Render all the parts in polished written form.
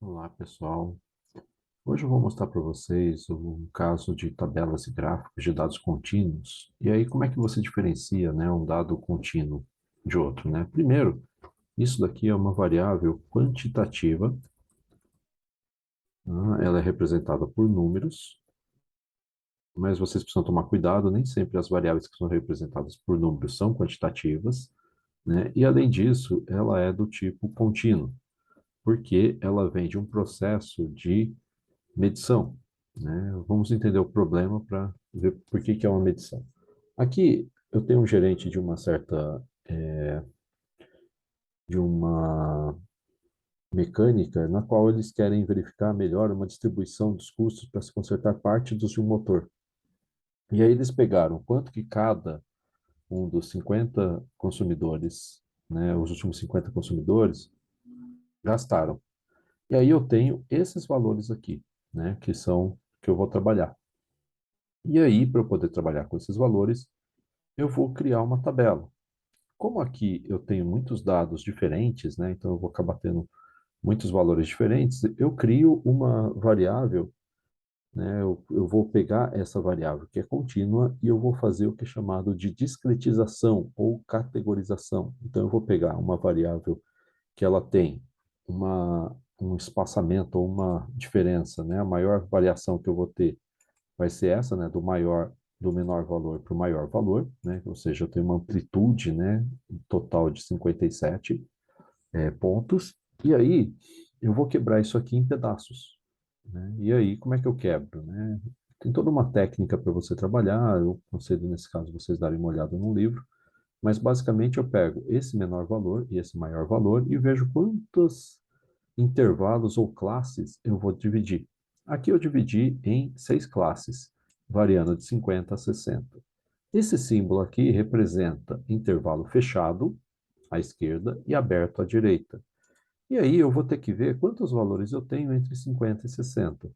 Olá, pessoal. Hoje eu vou mostrar para vocês um caso de tabelas e gráficos de dados contínuos. E aí, como é que você diferencia, né, um dado contínuo de outro, né? Primeiro, isso daqui é uma variável quantitativa, tá? Ela é representada por números, mas vocês precisam tomar cuidado, nem sempre as variáveis que são representadas por números são quantitativas, né? E além disso, ela é do tipo contínuo, porque ela vem de um processo de medição, né? Vamos entender o problema para ver por que que é uma medição. Aqui eu tenho um gerente de uma certa de uma mecânica na qual eles querem verificar melhor uma distribuição dos custos para se consertar partes de um motor. E aí eles pegaram quanto que cada um dos 50 consumidores, né, os últimos 50 consumidores gastaram. E aí eu tenho esses valores aqui, né, que são que eu vou trabalhar. E aí, para eu poder trabalhar com esses valores, eu vou criar uma tabela. Como aqui eu tenho muitos dados diferentes, né, então eu vou acabar tendo muitos valores diferentes, eu crio uma variável, né, eu vou pegar essa variável que é contínua e eu vou fazer o que é chamado de discretização ou categorização. Então eu vou pegar uma variável que ela tem um espaçamento ou uma diferença, né, a maior variação que eu vou ter vai ser essa, né, do menor valor para o maior valor, né, ou seja, eu tenho uma amplitude, né, total de 57 pontos, e aí eu vou quebrar isso aqui em pedaços, né, e aí como é que eu quebro, né? Tem toda uma técnica para você trabalhar, eu aconselho nesse caso vocês darem uma olhada no livro, mas basicamente eu pego esse menor valor e esse maior valor e vejo quantos intervalos ou classes eu vou dividir. Aqui eu dividi em 6 classes, variando de 50 a 60. Esse símbolo aqui representa intervalo fechado à esquerda e aberto à direita. E aí eu vou ter que ver quantos valores eu tenho entre 50 e 60.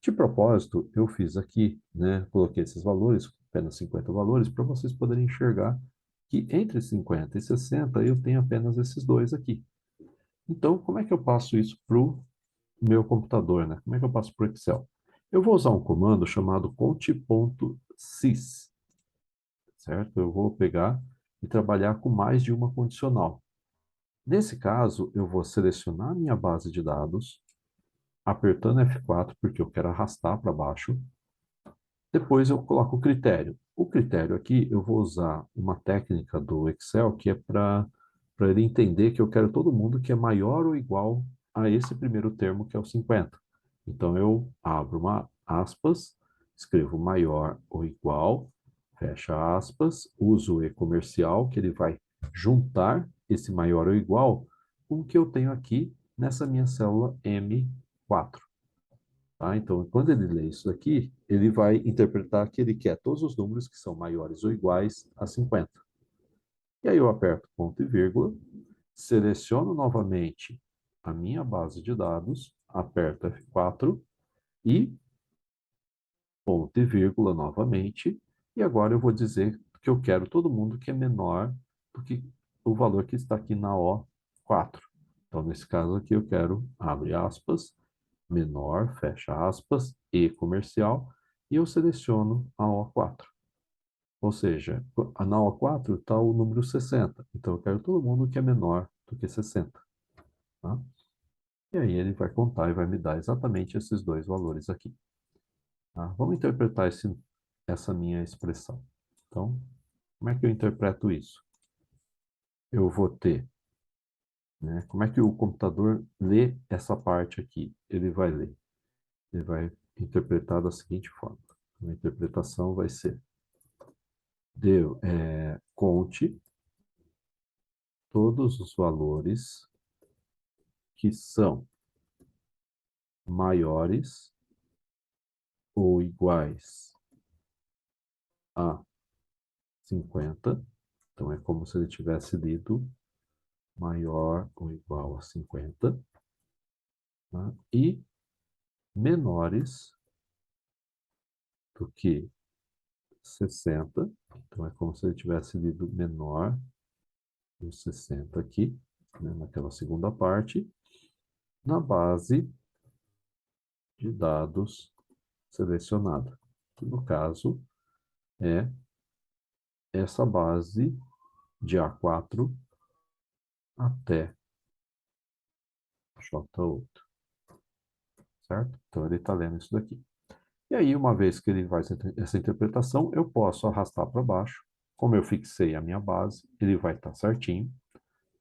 De propósito, eu fiz aqui, né, coloquei esses valores, apenas 50 valores, para vocês poderem enxergar que entre 50 e 60 eu tenho apenas esses dois aqui. Então, como é que eu passo isso para o meu computador, né? Como é que eu passo para o Excel? Eu vou usar um comando chamado conte.sys, certo? Eu vou pegar e trabalhar com mais de uma condicional. Nesse caso, eu vou selecionar a minha base de dados, apertando F4, porque eu quero arrastar para baixo. Depois eu coloco o critério. O critério aqui, eu vou usar uma técnica do Excel que é para ele entender que eu quero todo mundo que é maior ou igual a esse primeiro termo, que é o 50. Então, eu abro uma aspas, escrevo maior ou igual, fecha aspas, uso o e-comercial, que ele vai juntar esse maior ou igual com o que eu tenho aqui nessa minha célula M4. Tá? Então, quando ele lê isso aqui, ele vai interpretar que ele quer todos os números que são maiores ou iguais a 50. E aí eu aperto ponto e vírgula, seleciono novamente a minha base de dados, aperto F4 e ponto e vírgula novamente, e agora eu vou dizer que eu quero todo mundo que é menor do que o valor que está aqui na O4. Então, nesse caso aqui, eu quero, abre aspas, menor, fecha aspas, e comercial, e eu seleciono a O4. Ou seja, na O4 está o número 60. Então, eu quero todo mundo que é menor do que 60. Tá? E aí ele vai contar e vai me dar exatamente esses dois valores aqui. Tá? Vamos interpretar essa minha expressão. Então, como é que eu interpreto isso? Eu vou ter, né? Como é que o computador lê essa parte aqui? Ele vai interpretar da seguinte forma. A interpretação vai ser: conte todos os valores que são maiores ou iguais a 50. Então, é como se ele tivesse lido maior ou igual a 50, tá? E menores do que 60. Então, é como se ele tivesse lido menor do 60 aqui, né, naquela segunda parte, na base de dados selecionada, que no caso é essa base de A4 até J8, certo? Então, ele está lendo isso daqui. E aí, uma vez que ele faz essa interpretação, eu posso arrastar para baixo. Como eu fixei a minha base, ele vai estar certinho,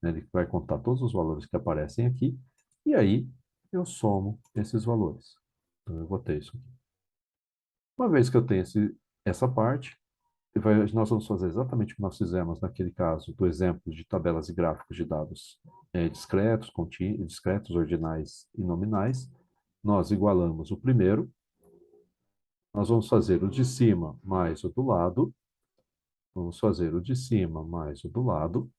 né? Ele vai contar todos os valores que aparecem aqui, e aí eu somo esses valores. Então, eu vou ter isso aqui. Uma vez que eu tenho essa parte, nós vamos fazer exatamente o que nós fizemos naquele caso do exemplo de tabelas e gráficos de dados discretos, discretos, ordinais e nominais. Nós igualamos o primeiro, nós vamos fazer o de cima mais o do lado, vamos fazer o de cima mais o do lado,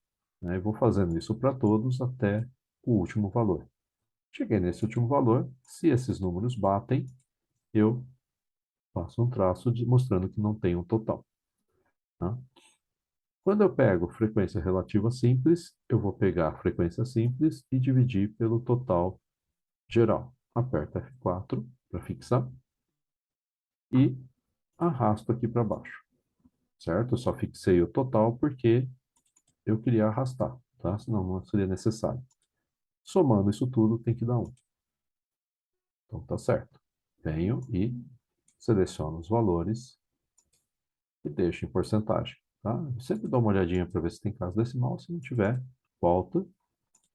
né? E vou fazendo isso para todos até o último valor. Cheguei nesse último valor, se esses números batem, eu faço um traço mostrando que não tem um total. Tá? Quando eu pego frequência relativa simples, eu vou pegar a frequência simples e dividir pelo total geral. Aperto F4 para fixar e arrasto aqui para baixo, certo? Eu só fixei o total porque eu queria arrastar, tá? Senão não seria necessário. Somando isso tudo, tem que dar 1. Então, tá certo. Venho e seleciono os valores e deixo em porcentagem, tá? Eu sempre dou uma olhadinha para ver se tem caso decimal. Se não tiver, volta.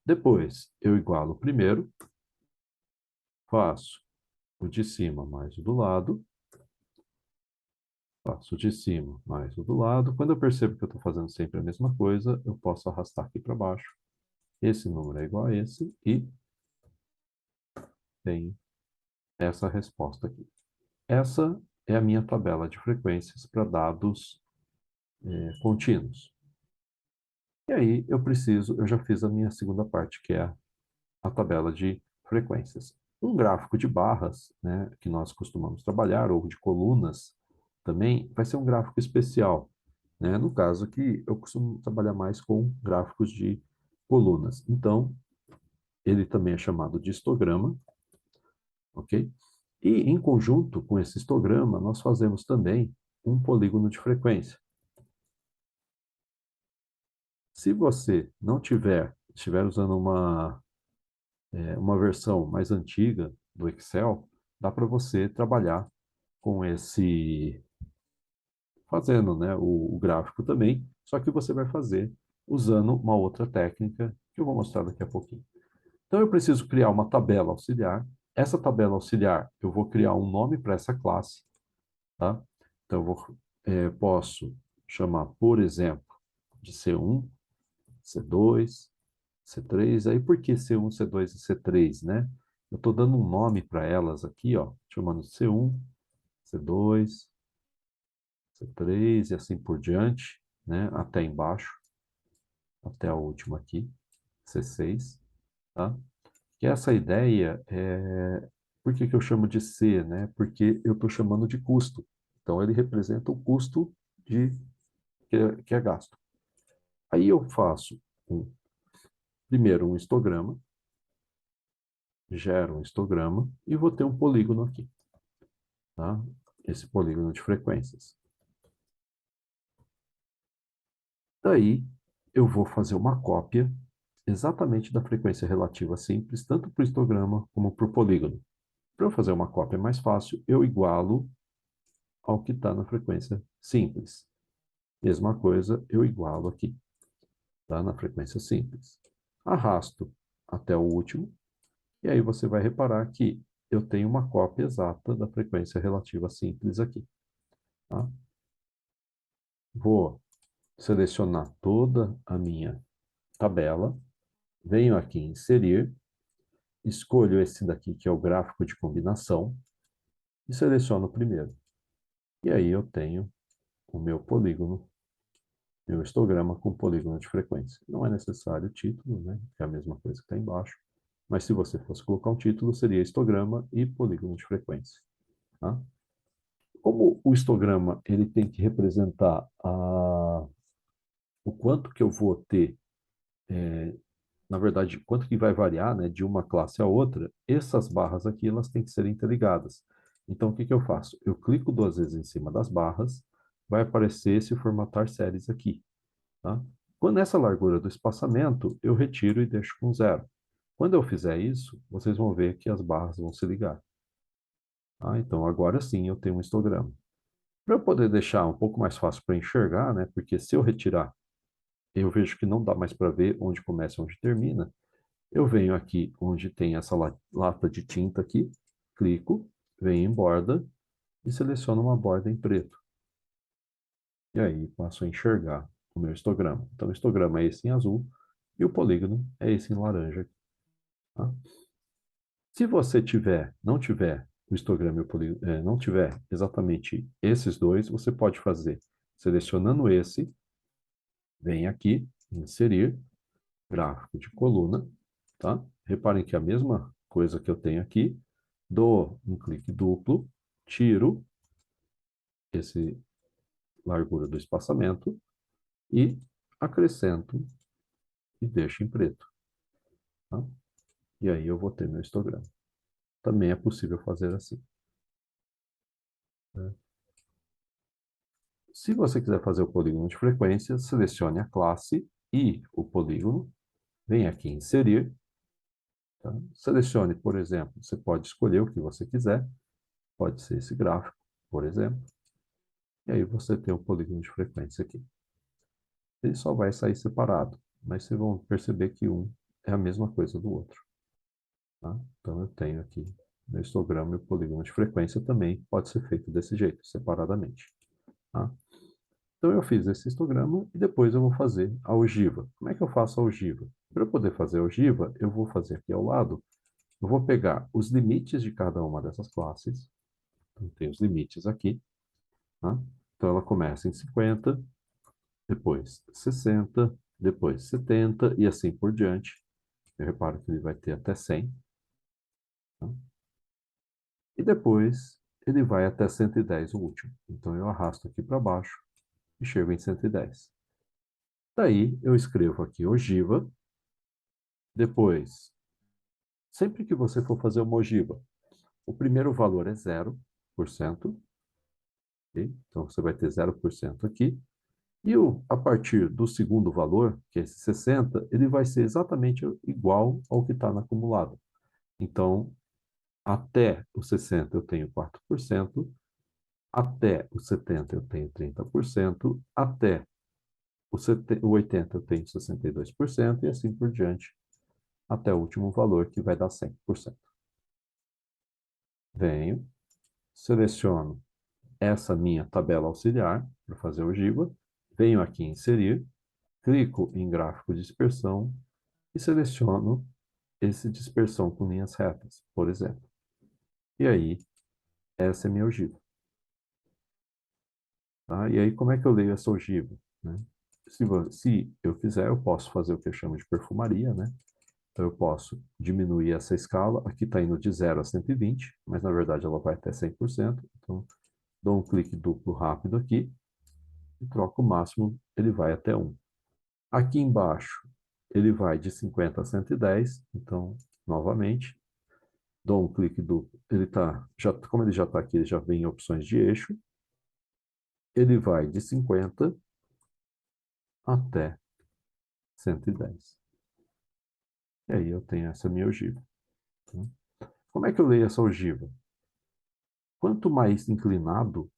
Depois, eu igualo o primeiro, faço o de cima mais o do lado, faço o de cima mais o do lado. Quando eu percebo que eu estou fazendo sempre a mesma coisa, eu posso arrastar aqui para baixo. Esse número é igual a esse e tenho essa resposta aqui. Essa é a minha tabela de frequências para dados contínuos. E aí eu já fiz a minha segunda parte, que é a tabela de frequências. Um gráfico de barras, né, que nós costumamos trabalhar, ou de colunas, também vai ser um gráfico especial. Né? No caso aqui, eu costumo trabalhar mais com gráficos de colunas. Então, ele também é chamado de histograma, ok? E, em conjunto com esse histograma, nós fazemos também um polígono de frequência. Se você não estiver usando uma versão mais antiga do Excel, dá para você trabalhar com fazendo, né, o gráfico também, só que você vai fazer usando uma outra técnica que eu vou mostrar daqui a pouquinho. Então eu preciso criar uma tabela auxiliar. Essa tabela auxiliar, eu vou criar um nome para essa classe, tá? Então posso chamar, por exemplo, de C1, C2, C3. Aí por que C1, C2 e C3, né? Eu estou dando um nome para elas aqui, ó, chamando de C1, C2, C3 e assim por diante, né? Até embaixo, até a última aqui, C6, tá? Que essa ideia é... Por que que eu chamo de C, né? Porque eu estou chamando de custo. Então, ele representa o custo que é gasto. Aí eu faço, primeiro, um histograma, gero um histograma e vou ter um polígono aqui, tá? Esse polígono de frequências. Daí, eu vou fazer uma cópia exatamente da frequência relativa simples, tanto para o histograma como para o polígono. Para eu fazer uma cópia mais fácil, eu igualo ao que está na frequência simples. Mesma coisa, eu igualo aqui, tá? Na frequência simples. Arrasto até o último, e aí você vai reparar que eu tenho uma cópia exata da frequência relativa simples aqui. Tá? Vou selecionar toda a minha tabela, venho aqui em inserir, escolho esse daqui que é o gráfico de combinação e seleciono o primeiro. E aí eu tenho o meu polígono, meu histograma com polígono de frequência. Não é necessário o título, né? Que é a mesma coisa que está embaixo. Mas se você fosse colocar um título, seria histograma e polígono de frequência. Tá? Como o histograma ele tem que representar o quanto que eu vou ter na verdade, quanto que vai variar, né, de uma classe a outra, essas barras aqui, elas têm que ser interligadas. Então, o que que eu faço? Eu clico duas vezes em cima das barras, vai aparecer esse formatar séries aqui, tá? Quando essa largura do espaçamento, eu retiro e deixo com zero. Quando eu fizer isso, vocês vão ver que as barras vão se ligar. Tá? Então, agora sim eu tenho um histograma. Para eu poder deixar um pouco mais fácil para enxergar, né, porque se eu retirar, eu vejo que não dá mais para ver onde começa e onde termina, eu venho aqui onde tem essa lata de tinta aqui, clico, venho em borda e seleciono uma borda em preto. E aí passo a enxergar o meu histograma. Então, o histograma é esse em azul e o polígono é esse em laranja. Tá? Se você não tiver o histograma e o polígono, não tiver exatamente esses dois, você pode fazer selecionando esse, vem aqui, inserir, gráfico de coluna, tá? Reparem que a mesma coisa que eu tenho aqui, dou um clique duplo, tiro esse largura do espaçamento e acrescento e deixo em preto, tá? E aí eu vou ter meu histograma. Também é possível fazer assim, né? Se você quiser fazer o polígono de frequência, selecione a classe e o polígono, vem aqui em inserir, tá? Selecione, por exemplo, você pode escolher o que você quiser, pode ser esse gráfico, por exemplo, e aí você tem o polígono de frequência aqui. Ele só vai sair separado, mas vocês vão perceber que um é a mesma coisa do outro, tá? Então eu tenho aqui meu histograma e o polígono de frequência também pode ser feito desse jeito, separadamente, tá? Então eu fiz esse histograma e depois eu vou fazer a ogiva. Como é que eu faço a ogiva? Para eu poder fazer a ogiva, eu vou fazer aqui ao lado, eu vou pegar os limites de cada uma dessas classes. Então tem os limites aqui, tá? Então ela começa em 50, depois 60, depois 70 e assim por diante. Eu reparo que ele vai ter até 100. Tá? E depois ele vai até 110, o último. Então eu arrasto aqui para baixo e chego em 110. Daí eu escrevo aqui ogiva. Depois, sempre que você for fazer uma ogiva, o primeiro valor é 0%. Okay? Então você vai ter 0% aqui. E a partir do segundo valor, que é esse 60, ele vai ser exatamente igual ao que está no acumulado. Então, até o 60 eu tenho 4%, até o 70 eu tenho 30%, até o 80 eu tenho 62% e assim por diante, até o último valor que vai dar 100%. Venho, seleciono essa minha tabela auxiliar para fazer a ogiva, venho aqui em inserir, clico em gráfico de dispersão e seleciono esse dispersão com linhas retas, por exemplo. E aí, essa é a minha ogiva. Tá? E aí, como é que eu leio essa ogiva? Né? Se eu quiser, eu posso fazer o que eu chamo de perfumaria, né? Então, eu posso diminuir essa escala. Aqui está indo de 0 a 120, mas na verdade ela vai até 100%. Então, dou um clique duplo rápido aqui e troco o máximo, ele vai até 1. Aqui embaixo, ele vai de 50 a 110. Então, novamente, dou um clique duplo. Como ele já está aqui, ele já vem em opções de eixo. Ele vai de 50 até 110. E aí eu tenho essa minha ogiva. Tá? Como é que eu leio essa ogiva? Quanto mais inclinado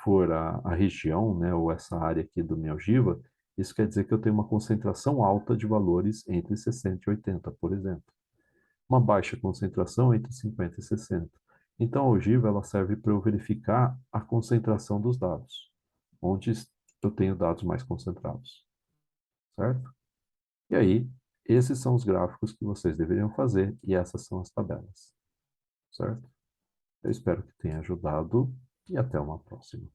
for a região, né, ou essa área aqui do minha ogiva, isso quer dizer que eu tenho uma concentração alta de valores entre 60 e 80, por exemplo. Uma baixa concentração entre 50 e 60. Então, a ogiva ela serve para eu verificar a concentração dos dados, onde eu tenho dados mais concentrados, certo? E aí, esses são os gráficos que vocês deveriam fazer e essas são as tabelas, certo? Eu espero que tenha ajudado e até uma próxima.